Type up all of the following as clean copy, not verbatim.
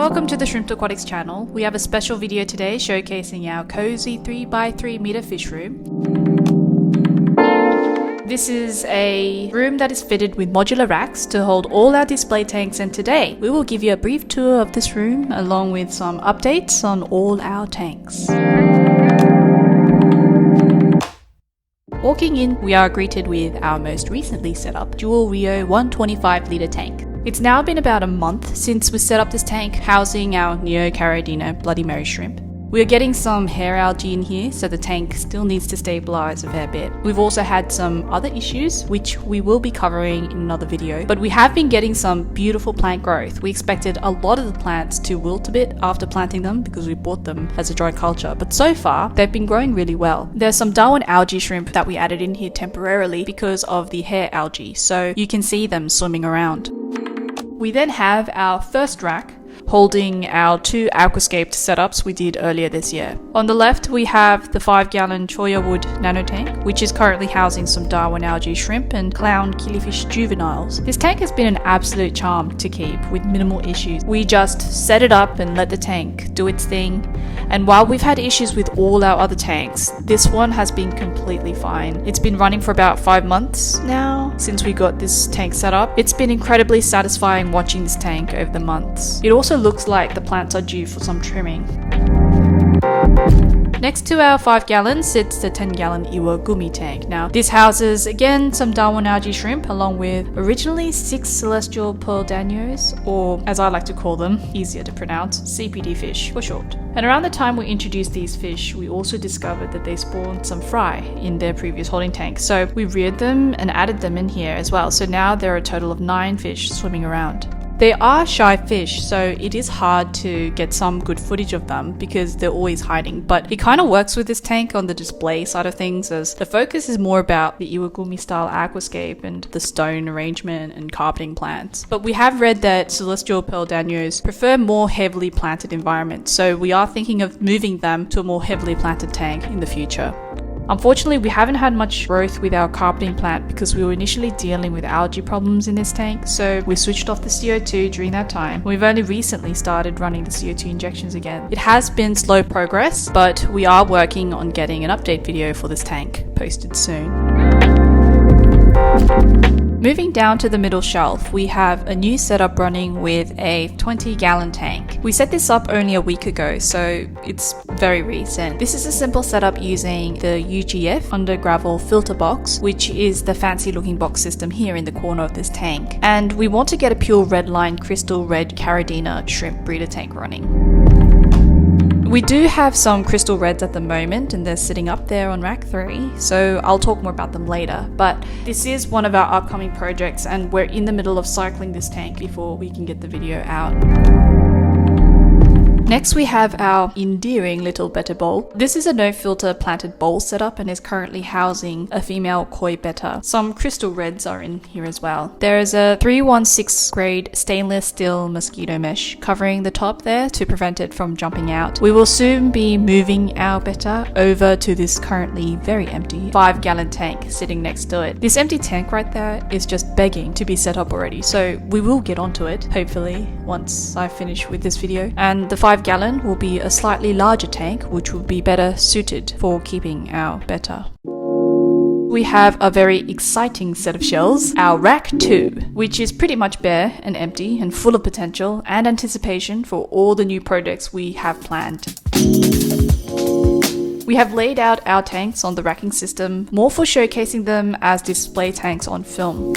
Welcome to the Shrimp Aquatics channel. We have a special video today showcasing our cozy 3x3 meter fish room. This is a room that is fitted with modular racks to hold all our display tanks, and today we will give you a brief tour of this room along with some updates on all our tanks. Walking in, we are greeted with our most recently set up dual Rio 125 litre tank. It's now been about a month since we set up this tank housing our Neo Bloody Mary shrimp. We are getting some hair algae in here, so the tank still needs to stabilise a fair bit. We've also had some other issues, which we will be covering in another video, but we have been getting some beautiful plant growth. We expected a lot of the plants to wilt a bit after planting them because we bought them as a dry culture, but so far they've been growing really well. There's some Darwin algae shrimp that we added in here temporarily because of the hair algae, so you can see them swimming around. We then have our first rack holding our two aquascaped setups we did earlier this year. On the left we have the 5-gallon Choya Wood Nano tank, which is currently housing some Darwin algae shrimp and clown killifish juveniles. This tank has been an absolute charm to keep with minimal issues. We just set it up and let the tank do its thing, and while we've had issues with all our other tanks, this one has been completely fine. It's been running for about 5 months now since we got this tank set up. It's been incredibly satisfying watching this tank over the months. It also looks like the plants are due for some trimming. Next to our 5-gallon sits the 10-gallon IWA Gummy tank. Now, this houses again some Darwin algae shrimp along with originally 6 celestial pearl danios, or as I like to call them, easier to pronounce, CPD fish for short. And around the time we introduced these fish, we also discovered that they spawned some fry in their previous holding tank. So we reared them and added them in here as well. So now there are a total of 9 fish swimming around. They are shy fish, so it is hard to get some good footage of them because they're always hiding, but it kind of works with this tank on the display side of things, as the focus is more about the Iwagumi style aquascape and the stone arrangement and carpeting plants. But we have read that celestial pearl danios prefer more heavily planted environments, so we are thinking of moving them to a more heavily planted tank in the future. Unfortunately, we haven't had much growth with our carpeting plant because we were initially dealing with algae problems in this tank, so we switched off the CO2 during that time. We've only recently started running the CO2 injections again. It has been slow progress, but we are working on getting an update video for this tank posted soon. Moving down to the middle shelf, we have a new setup running with a 20-gallon tank. We set this up only a week ago, so it's very recent. This is a simple setup using the UGF under gravel filter box, which is the fancy looking box system here in the corner of this tank. And we want to get a pure red line crystal red Caridina shrimp breeder tank running. We do have some crystal reds at the moment and they're sitting up there on rack 3, so I'll talk more about them later, but this is one of our upcoming projects and we're in the middle of cycling this tank before we can get the video out. Next we have our endearing little betta bowl. This is a no filter planted bowl setup and is currently housing a female koi betta. Some crystal reds are in here as well. There is a 316 grade stainless steel mosquito mesh covering the top there to prevent it from jumping out. We will soon be moving our betta over to this currently very empty 5-gallon tank sitting next to it. This empty tank right there is just begging to be set up already, so we will get onto it hopefully once I finish with this video. And the 5-gallon will be a slightly larger tank which will be better suited for keeping our betta. We have a very exciting set of shells, our rack 2, which is pretty much bare and empty and full of potential and anticipation for all the new projects we have planned. We have laid out our tanks on the racking system more for showcasing them as display tanks on film.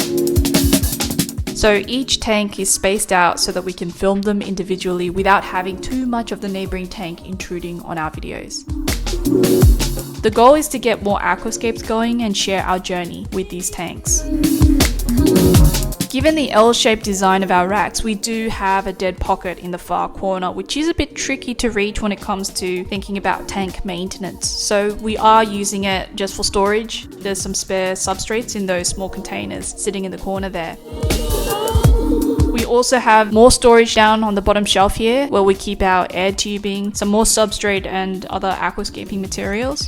So each tank is spaced out so that we can film them individually without having too much of the neighboring tank intruding on our videos. The goal is to get more aquascapes going and share our journey with these tanks. Given the L-shaped design of our racks, we do have a dead pocket in the far corner, which is a bit tricky to reach when it comes to thinking about tank maintenance. So we are using it just for storage. There's some spare substrates in those small containers sitting in the corner there. We also have more storage down on the bottom shelf here where we keep our air tubing, some more substrate and other aquascaping materials.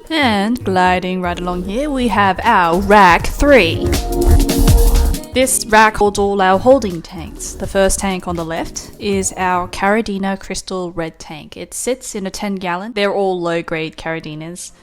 And gliding right along here we have our rack 3. This rack holds all our holding tanks. The first tank on the left is our Caridina Crystal Red tank. It sits in a 10-gallon. They're all low-grade Caridinas.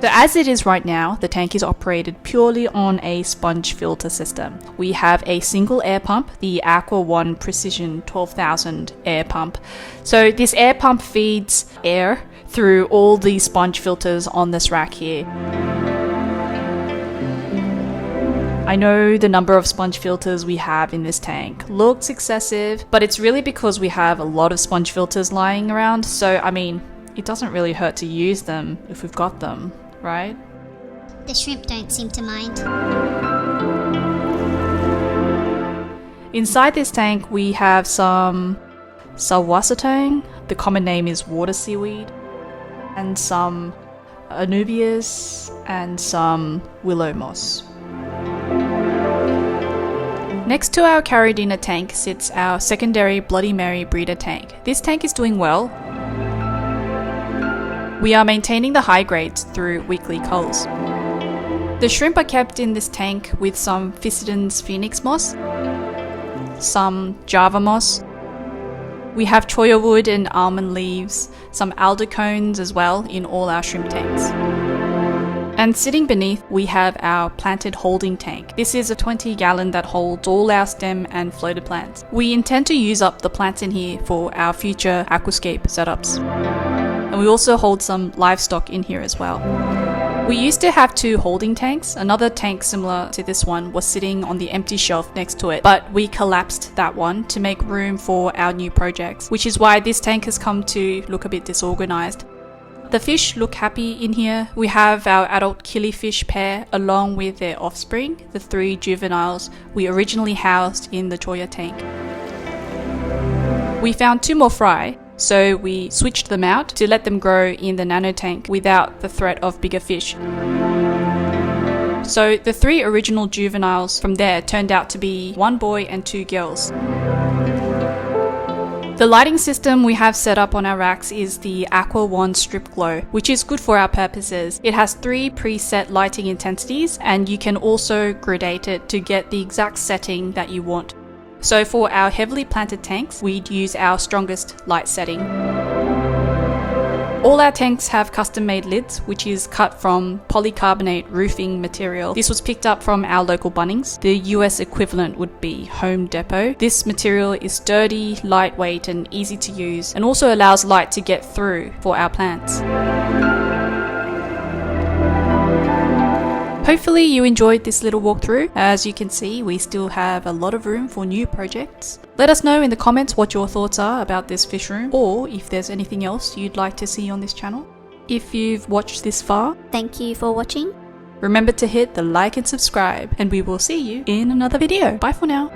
So as it is right now, the tank is operated purely on a sponge filter system. We have a single air pump, the Aqua One Precision 12,000 air pump. So this air pump feeds air through all the sponge filters on this rack here. I know the number of sponge filters we have in this tank looks excessive, but it's really because we have a lot of sponge filters lying around, so I mean, it doesn't really hurt to use them if we've got them, right? The shrimp don't seem to mind. Inside this tank we have some salwasatang, the common name is water seaweed, and some anubias and some willow moss. Next to our Caridina tank sits our secondary Bloody Mary breeder tank. This tank is doing well. We are maintaining the high grades through weekly culls. The shrimp are kept in this tank with some Physidens phoenix moss, some Java moss. We have choya wood and almond leaves, some alder cones as well in all our shrimp tanks. And sitting beneath, we have our planted holding tank. This is a 20-gallon that holds all our stem and floated plants. We intend to use up the plants in here for our future aquascape setups. And we also hold some livestock in here as well. We used to have 2 holding tanks. Another tank similar to this one was sitting on the empty shelf next to it, but we collapsed that one to make room for our new projects, which is why this tank has come to look a bit disorganized. The fish look happy in here. We have our adult killifish pair along with their offspring, the 3 juveniles we originally housed in the choya tank. We found 2 more fry, so we switched them out to let them grow in the Nano tank without the threat of bigger fish. So the 3 original juveniles from there turned out to be 1 boy and 2 girls. The lighting system we have set up on our racks is the Aqua One Strip Glo, which is good for our purposes. It has 3 preset lighting intensities, and you can also gradate it to get the exact setting that you want. So for our heavily planted tanks, we'd use our strongest light setting. All our tanks have custom-made lids, which is cut from polycarbonate roofing material. This was picked up from our local Bunnings. The US equivalent would be Home Depot. This material is sturdy, lightweight, and easy to use, and also allows light to get through for our plants. Hopefully you enjoyed this little walkthrough. As you can see, we still have a lot of room for new projects. Let us know in the comments what your thoughts are about this fish room, or if there's anything else you'd like to see on this channel. If you've watched this far, Thank you for watching. remember to hit the like and subscribe, and we will see you in another video. Bye for now.